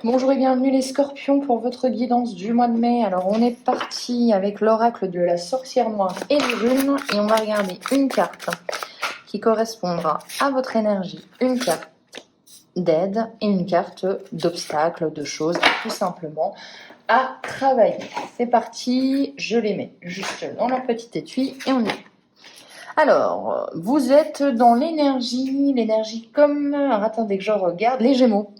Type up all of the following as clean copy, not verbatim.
Bonjour et bienvenue les scorpions pour votre guidance du mois de mai. Alors on est parti avec l'oracle de la sorcière noire et les runes et on va regarder une carte qui correspondra à votre énergie, une carte d'aide et une carte d'obstacle, de choses tout simplement à travailler. C'est parti, je les mets juste dans leur petit étui et on y va. Alors, vous êtes dans l'énergie comme... Alors attendez que je regarde, les Gémeaux.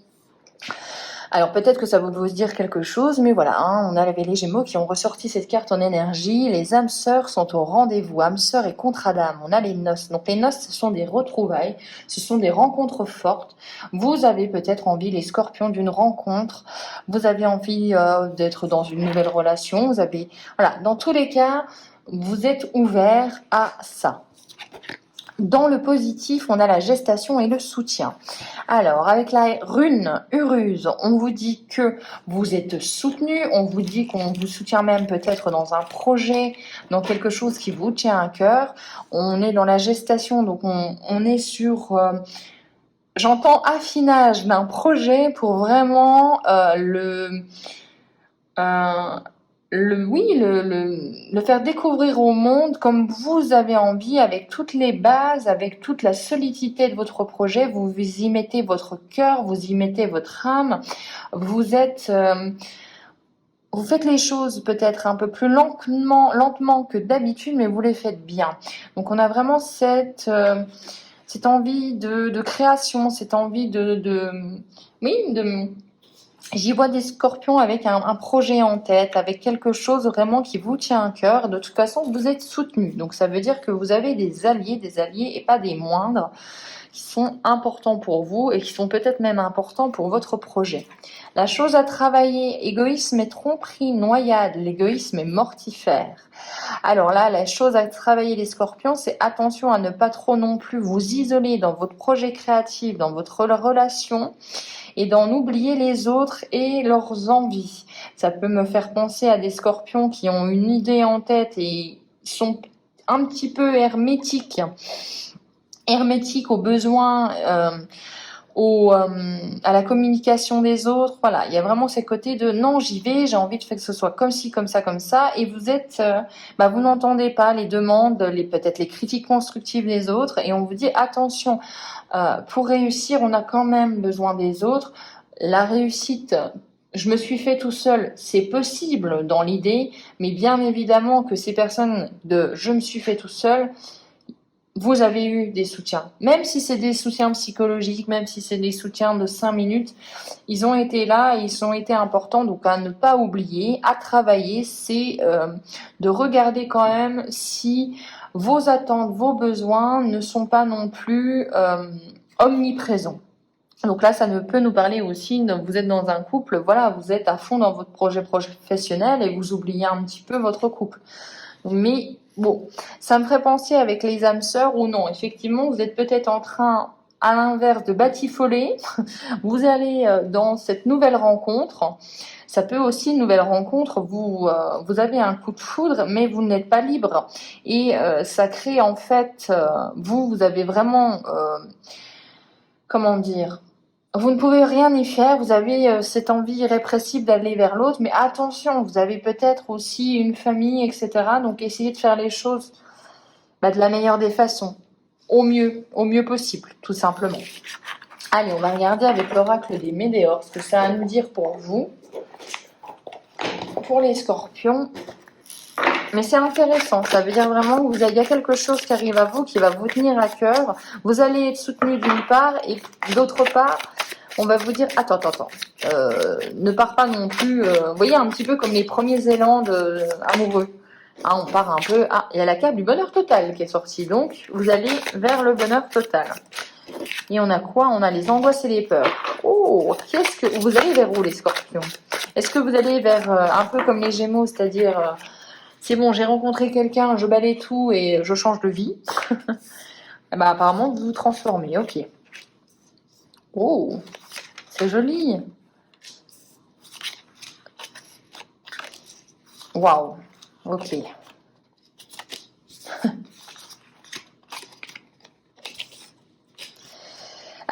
Alors peut-être que ça va vous dire quelque chose, mais voilà, on a les Gémeaux qui ont ressorti cette carte en énergie. Les âmes sœurs sont au rendez-vous, âmes sœurs et contrat d'âme. On a les noces. Donc les noces, ce sont des retrouvailles, ce sont des rencontres fortes. Vous avez peut-être envie, les scorpions, d'une rencontre. Vous avez envie d'être dans une nouvelle relation. Vous avez, voilà, dans tous les cas, vous êtes ouvert à ça. Dans le positif, on a la gestation et le soutien. Alors, avec la rune Uruse, on vous dit que vous êtes soutenu, on vous dit qu'on vous soutient même peut-être dans un projet, dans quelque chose qui vous tient à cœur. On est dans la gestation, donc on est sur... j'entends affinage d'un projet pour vraiment le faire découvrir au monde comme vous avez envie, avec toutes les bases, avec toute la solidité de votre projet. Vous y mettez votre cœur, vous y mettez votre âme. Vous faites les choses peut-être un peu plus lentement que d'habitude, mais vous les faites bien. Donc on a vraiment cette envie de création, cette envie j'y vois des scorpions avec un projet en tête, avec quelque chose vraiment qui vous tient à cœur. De toute façon, vous êtes soutenu. Donc ça veut dire que vous avez des alliés et pas des moindres, qui sont importants pour vous et qui sont peut-être même importants pour votre projet. La chose à travailler, égoïsme et tromperie, noyade. L'égoïsme est mortifère. Alors là, la chose à travailler les scorpions, c'est attention à ne pas trop non plus vous isoler dans votre projet créatif, dans votre relation, et d'en oublier les autres et leurs envies. Ça peut me faire penser à des scorpions qui ont une idée en tête et sont un petit peu hermétiques aux besoins, à la communication des autres. Voilà, il y a vraiment ces côtés de non, j'y vais, j'ai envie de faire que ce soit comme ci, comme ça, et vous êtes, vous n'entendez pas les demandes, peut-être les critiques constructives des autres, et on vous dit attention, pour réussir, on a quand même besoin des autres. La réussite, je me suis fait tout seul, c'est possible dans l'idée, mais bien évidemment que ces personnes de je me suis fait tout seul, vous avez eu des soutiens. Même si c'est des soutiens psychologiques, même si c'est des soutiens de 5 minutes, ils ont été là et ils ont été importants. Donc à ne pas oublier, à travailler, c'est de regarder quand même si vos attentes, vos besoins ne sont pas non plus omniprésents. Donc là, ça ne peut nous parler aussi, vous êtes dans un couple, voilà, vous êtes à fond dans votre projet professionnel et vous oubliez un petit peu votre couple. Mais bon, ça me ferait penser avec les âmes sœurs ou non. Effectivement, vous êtes peut-être en train, à l'inverse, de batifoler. Vous allez dans cette nouvelle rencontre. Ça peut aussi, une nouvelle rencontre, vous avez un coup de foudre, mais vous n'êtes pas libre. Et ça crée en fait, vous avez vraiment, comment dire, vous ne pouvez rien y faire, vous avez cette envie irrépressible d'aller vers l'autre, mais attention, vous avez peut-être aussi une famille, etc. Donc essayez de faire les choses de la meilleure des façons, au mieux possible, tout simplement. Allez, on va regarder avec l'oracle des Médéors ce que ça a à nous dire pour vous, pour les scorpions. Mais c'est intéressant, ça veut dire vraiment qu'il y a quelque chose qui arrive à vous, qui va vous tenir à cœur. Vous allez être soutenu d'une part et d'autre part, on va vous dire, attends, ne pars pas non plus, vous voyez, un petit peu comme les premiers élans amoureux. On part un peu, il y a la carte du bonheur total qui est sortie, donc vous allez vers le bonheur total. Et on a quoi? On a les angoisses et les peurs. Oh, vous allez vers où les scorpions? Est-ce que vous allez vers, un peu comme les Gémeaux, c'est-à-dire, c'est bon, j'ai rencontré quelqu'un, je balaye tout et je change de vie? Apparemment, vous vous transformez, ok. Oh, c'est joli. Waouh, ok.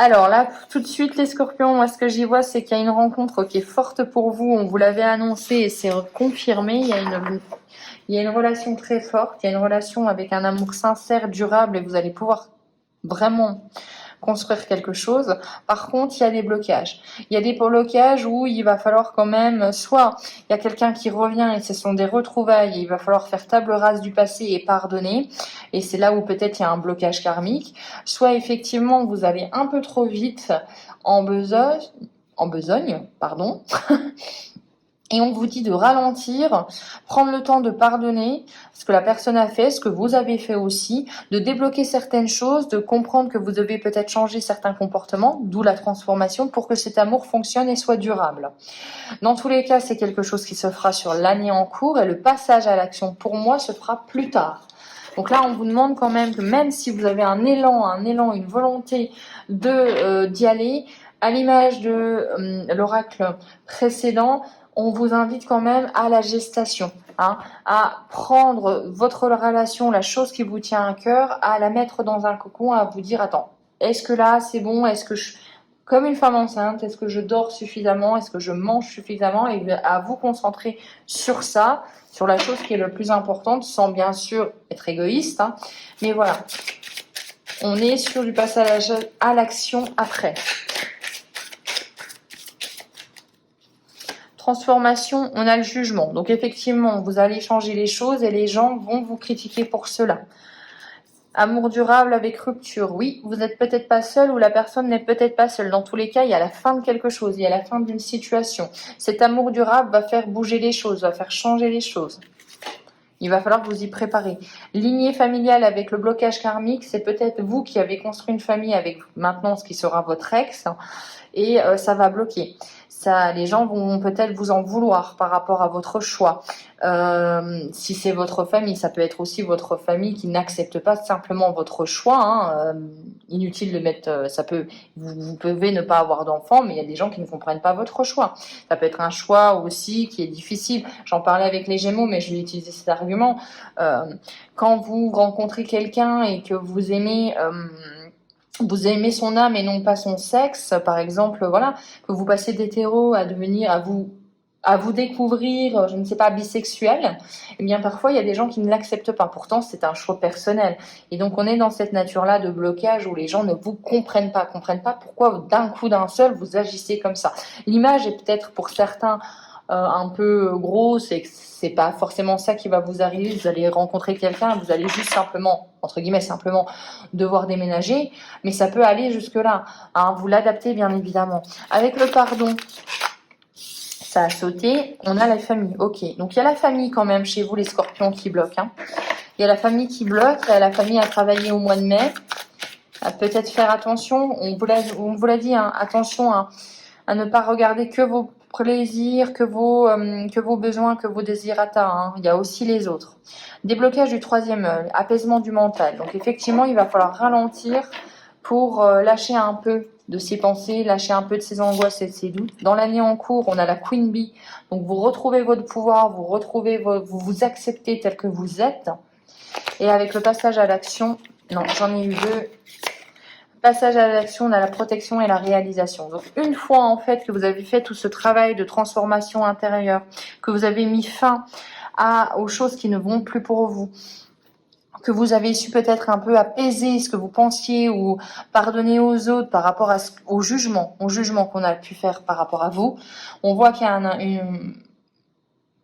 Alors là, tout de suite, les scorpions, moi, ce que j'y vois, c'est qu'il y a une rencontre qui est forte pour vous. On vous l'avait annoncé et c'est confirmé. Il y a une relation très forte. Il y a une relation avec un amour sincère, durable et vous allez pouvoir vraiment construire quelque chose. Par contre, il y a des blocages. Il y a des blocages où il va falloir quand même, soit il y a quelqu'un qui revient et ce sont des retrouvailles et il va falloir faire table rase du passé et pardonner. Et c'est là où peut-être il y a un blocage karmique. Soit effectivement, vous allez un peu trop vite en besogne, pardon. Et on vous dit de ralentir, prendre le temps de pardonner ce que la personne a fait, ce que vous avez fait aussi, de débloquer certaines choses, de comprendre que vous devez peut-être changer certains comportements, d'où la transformation, pour que cet amour fonctionne et soit durable. Dans tous les cas, c'est quelque chose qui se fera sur l'année en cours et le passage à l'action, pour moi, se fera plus tard. Donc là, on vous demande quand même que même si vous avez un élan, une volonté d'y aller, à l'image de l'oracle précédent, on vous invite quand même à la gestation, hein, à prendre votre relation, la chose qui vous tient à cœur, à la mettre dans un cocon, à vous dire, attends, est-ce que là c'est bon, est-ce que comme une femme enceinte, est-ce que je dors suffisamment, est-ce que je mange suffisamment, et à vous concentrer sur ça, sur la chose qui est le plus importante, sans bien sûr être égoïste, hein, mais voilà, on est sur du passage à l'action après. Transformation, on a le jugement. Donc effectivement, vous allez changer les choses et les gens vont vous critiquer pour cela. Amour durable avec rupture. Oui, vous n'êtes peut-être pas seul ou la personne n'est peut-être pas seule. Dans tous les cas, il y a la fin de quelque chose, il y a la fin d'une situation. Cet amour durable va faire bouger les choses, va faire changer les choses. Il va falloir vous y préparer. Lignée familiale avec le blocage karmique, c'est peut-être vous qui avez construit une famille avec maintenant ce qui sera votre ex et ça va bloquer. Ça, les gens vont peut-être vous en vouloir par rapport à votre choix. Si c'est votre famille, ça peut être aussi votre famille qui n'accepte pas simplement votre choix. Hein. Inutile de mettre, vous pouvez ne pas avoir d'enfants, mais il y a des gens qui ne comprennent pas votre choix. Ça peut être un choix aussi qui est difficile. J'en parlais avec les Gémeaux, mais je vais utiliser cet argument. Quand vous rencontrez quelqu'un et que vous aimez son âme et non pas son sexe, par exemple, voilà, que vous passez d'hétéro à devenir, à vous découvrir, je ne sais pas, bisexuel, eh bien parfois il y a des gens qui ne l'acceptent pas. Pourtant c'est un choix personnel. Et donc on est dans cette nature-là de blocage où les gens ne vous comprennent pas pourquoi d'un coup d'un seul vous agissez comme ça. L'image est peut-être pour certains un peu grosse et que c'est pas forcément ça qui va vous arriver. Vous allez rencontrer quelqu'un, vous allez juste simplement, entre guillemets simplement, devoir déménager, mais ça peut aller jusque-là. Hein, vous l'adaptez bien évidemment. Avec le pardon, ça a sauté, on a la famille. Ok, donc il y a la famille quand même chez vous les scorpions qui bloquent. Hein. Il y a la famille qui bloque, il y a la famille à travailler au mois de mai. À peut-être faire attention, on vous l'a dit, hein, attention à ne pas regarder que vos plaisirs, que vos besoins, que vos désirata. Hein. Il y a aussi les autres. Déblocage du troisième œil, apaisement du mental. Donc effectivement, il va falloir ralentir pour lâcher un peu de ses pensées, lâcher un peu de ses angoisses et de ses doutes. Dans l'année en cours, on a la Queen Bee. Donc vous retrouvez votre pouvoir, vous vous acceptez tel que vous êtes. Et avec le passage à l'action, non, j'en ai eu deux. Passage à l'action, on a la protection et la réalisation. Donc une fois en fait que vous avez fait tout ce travail de transformation intérieure, que vous avez mis fin aux choses qui ne vont plus pour vous, que vous avez su peut-être un peu apaiser ce que vous pensiez ou pardonner aux autres par rapport au jugement qu'on a pu faire par rapport à vous, on voit qu'il y a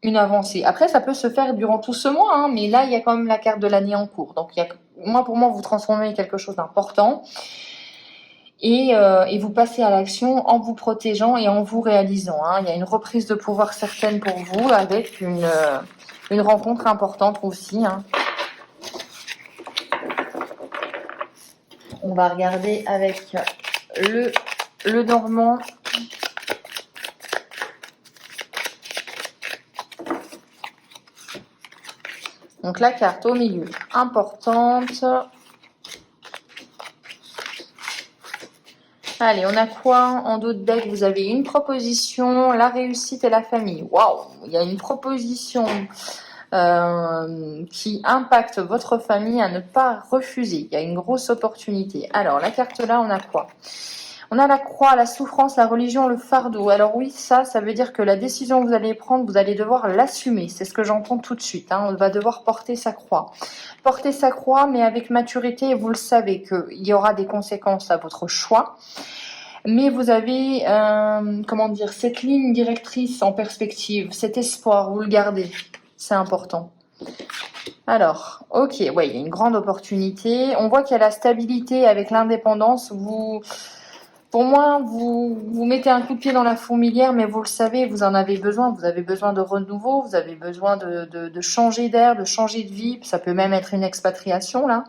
une avancée. Après, ça peut se faire durant tout ce mois, hein, mais là, il y a quand même la carte de l'année en cours. Donc, pour moi, vous transformez quelque chose d'important et vous passez à l'action en vous protégeant et en vous réalisant. Hein. Il y a une reprise de pouvoir certaine pour vous avec une rencontre importante aussi. Hein. On va regarder avec le Normand. Donc la carte au milieu, importante. Allez, on a quoi en dos de deck? Vous avez une proposition, la réussite et la famille. Waouh, il y a une proposition qui impacte votre famille à ne pas refuser. Il y a une grosse opportunité. Alors, la carte là, on a quoi? On a la croix, la souffrance, la religion, le fardeau. Alors oui, ça veut dire que la décision que vous allez prendre, vous allez devoir l'assumer. C'est ce que j'entends tout de suite. Hein. On va devoir porter sa croix. Porter sa croix, mais avec maturité, et vous le savez qu'il y aura des conséquences à votre choix. Mais vous avez, comment dire, cette ligne directrice en perspective, cet espoir, vous le gardez. C'est important. Alors, ok, ouais, il y a une grande opportunité. On voit qu'il y a la stabilité avec l'indépendance. Pour moi, vous mettez un coup de pied dans la fourmilière, mais vous le savez, vous en avez besoin. Vous avez besoin de renouveau, vous avez besoin de changer d'air, de changer de vie. Ça peut même être une expatriation, là,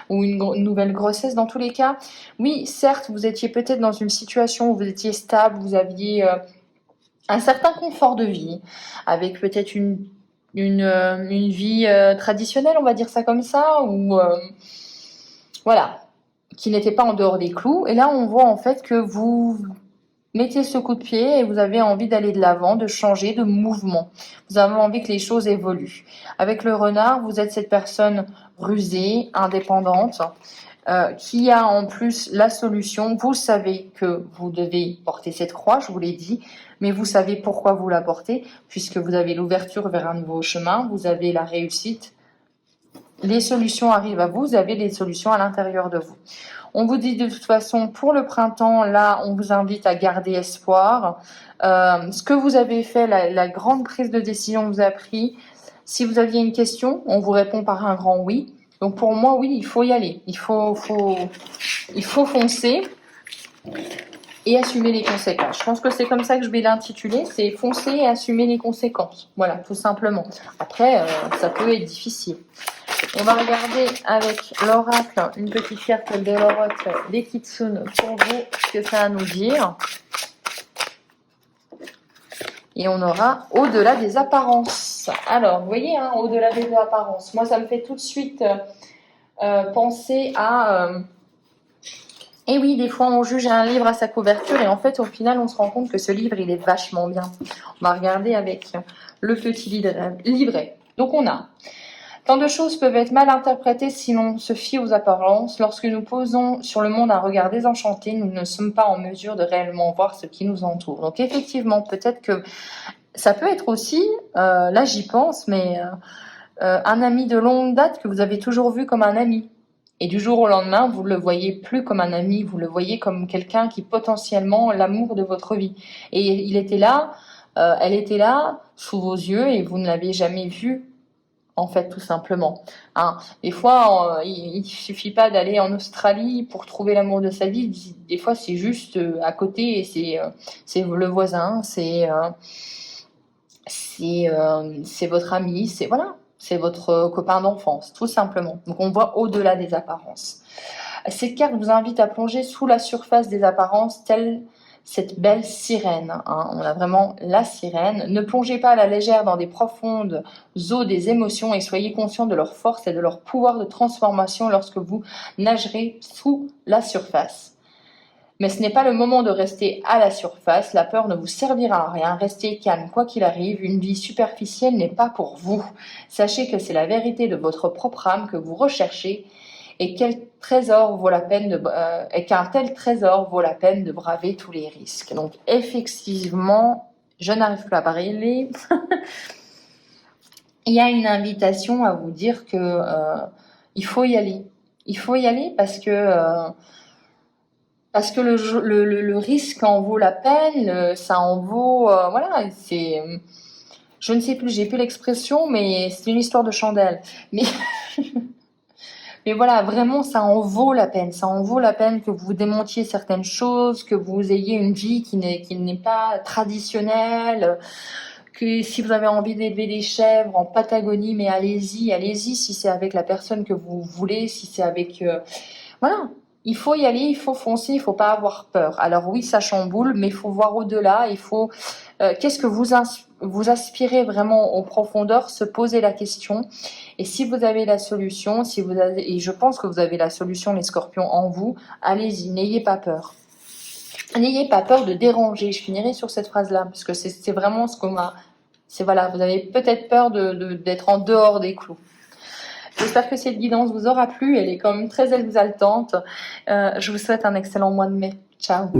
ou une nouvelle grossesse dans tous les cas. Oui, certes, vous étiez peut-être dans une situation où vous étiez stable, vous aviez un certain confort de vie, avec peut-être une vie traditionnelle, on va dire ça comme ça, ou voilà, qui n'était pas en dehors des clous. Et là, on voit en fait que vous mettez ce coup de pied et vous avez envie d'aller de l'avant, de changer, de mouvement. Vous avez envie que les choses évoluent. Avec le renard, vous êtes cette personne rusée, indépendante, qui a en plus la solution. Vous savez que vous devez porter cette croix, je vous l'ai dit, mais vous savez pourquoi vous la portez, puisque vous avez l'ouverture vers un nouveau chemin, vous avez la réussite. Les solutions arrivent à vous, vous avez les solutions à l'intérieur de vous. On vous dit de toute façon, pour le printemps, là, on vous invite à garder espoir. Ce que vous avez fait, la grande prise de décision que vous avez prise, si vous aviez une question, on vous répond par un grand oui. Donc pour moi, oui, il faut y aller. Il faut foncer et assumer les conséquences. Je pense que c'est comme ça que je vais l'intituler, c'est foncer et assumer les conséquences. Voilà, tout simplement. Après, ça peut être difficile. On va regarder avec l'oracle, une petite carte de l'oracle des Kitsune pour vous, ce que ça a à nous dire. Et on aura au-delà des apparences. Alors, vous voyez, hein, au-delà des apparences. Moi, ça me fait tout de suite penser à... Et oui, des fois, on juge un livre à sa couverture et en fait, au final, on se rend compte que ce livre, il est vachement bien. On va regarder avec le petit livret. Donc, on a... Tant de choses peuvent être mal interprétées si l'on se fie aux apparences. Lorsque nous posons sur le monde un regard désenchanté, nous ne sommes pas en mesure de réellement voir ce qui nous entoure. Donc effectivement, peut-être que ça peut être aussi, là j'y pense, mais un ami de longue date que vous avez toujours vu comme un ami. Et du jour au lendemain, vous ne le voyez plus comme un ami, vous le voyez comme quelqu'un qui potentiellement l'amour de votre vie. Et il était là, elle était là, sous vos yeux, et vous ne l'avez jamais vu. En fait, tout simplement. Hein. Des fois, il suffit pas d'aller en Australie pour trouver l'amour de sa vie. Des fois, c'est juste à côté et c'est le voisin, c'est votre ami, c'est votre copain d'enfance, tout simplement. Donc, on voit au-delà des apparences. Cette carte vous invite à plonger sous la surface des apparences, telle cette belle sirène. Hein. On a vraiment la sirène. Ne plongez pas à la légère dans des profondes eaux des émotions et soyez conscient de leur force et de leur pouvoir de transformation lorsque vous nagerez sous la surface. Mais ce n'est pas le moment de rester à la surface. La peur ne vous servira à rien. Restez calme, quoi qu'il arrive. Une vie superficielle n'est pas pour vous. Sachez que c'est la vérité de votre propre âme que vous recherchez et qu'un tel trésor vaut la peine de braver tous les risques. Donc effectivement, je n'arrive plus à parler. Il y a une invitation à vous dire que il faut y aller. Il faut y aller parce que le risque en vaut la peine, ça en vaut... voilà, c'est... Je ne sais plus, j'ai plus l'expression, mais c'est une histoire de chandelle. Mais voilà, vraiment, ça en vaut la peine. Ça en vaut la peine que vous démontiez certaines choses, que vous ayez une vie qui n'est pas traditionnelle, que si vous avez envie d'élever des chèvres en Patagonie, mais allez-y, si c'est avec la personne que vous voulez, si c'est avec... voilà, il faut y aller, il faut foncer, il faut pas avoir peur. Alors oui, ça chamboule, mais il faut voir au-delà, il faut... qu'est-ce que vous aspirez vraiment en profondeur, se poser la question. Et si vous avez la solution, et je pense que vous avez la solution, les scorpions, en vous, allez-y, n'ayez pas peur. N'ayez pas peur de déranger. Je finirai sur cette phrase-là, parce que c'est vraiment ce qu'on m'a... Voilà, vous avez peut-être peur d'être en dehors des clous. J'espère que cette guidance vous aura plu. Elle est quand même très exaltante. Je vous souhaite un excellent mois de mai. Ciao.